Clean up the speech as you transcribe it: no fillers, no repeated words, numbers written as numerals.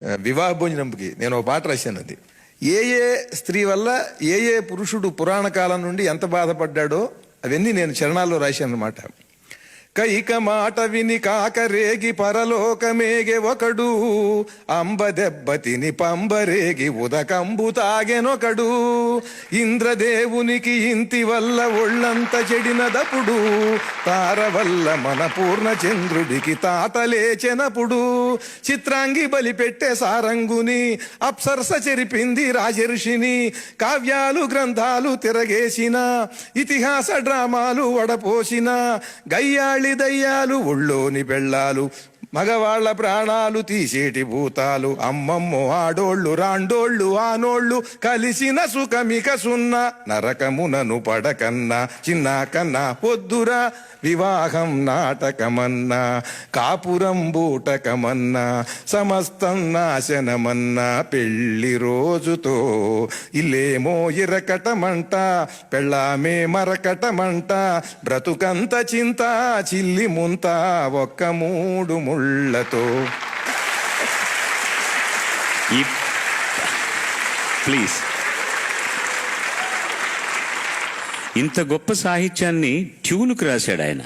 వివాహ భోజనంకి నేను ఒక పాట రాశాను. అది ఏ ఏ స్త్రీ వల్ల ఏ ఏ పురుషుడు పురాణ కాలం నుండి ఎంత బాధపడ్డాడో అవన్నీ నేను చరణాల్లో రాశాను అన్నమాట. కైక మాట విని కాకరేగి పరలోకమేగే ఒకడు, అంబ దెబ్బ తిని పంబరేగి ఉదకంబు తాగెనొకడు, ఇంద్రదేవునికి ఇంతి వల్ల ఒళ్ళంత చెడినదపుడు, తార వల్ల మన పూర్ణ చంద్రుడికి తాత లేచెనపుడు, చిత్రాంగి బలి పెట్టే సారంగుని అప్సరస చెరిపింది రాజర్షిని, కావ్యాలు గ్రంథాలు తిరగేసిన ఇతిహాస డ్రామాలు వడపోసిన, గయ్యాళి దయ్యాలు ఒళ్ళోని బెళ్ళాలు మగవాళ్ల ప్రాణాలు తీసేటి భూతాలు, అమ్మమ్మో ఆడోళ్ళు రాండోళ్ళు ఆనోళ్ళు కలిసిన సుఖమిక సున్న, నరకమునను పడకన్నా చిన్న కన్నా పొద్దురా, వివాహం నాటకమన్నా కాపురం బూటకమన్నా సమస్తం నాశనమన్నా, పెళ్లి రోజుతో ఇల్లేమో ఇరకటమంట పెళ్ళామే మరకటమంట, బ్రతుకంత చింత చిల్లి ముంత ఒక్క మూడు ముళ్ళతో. ప్లీజ్, ఇంత గొప్ప సాహిత్యాన్ని ట్యూన్కు రాశాడు ఆయన.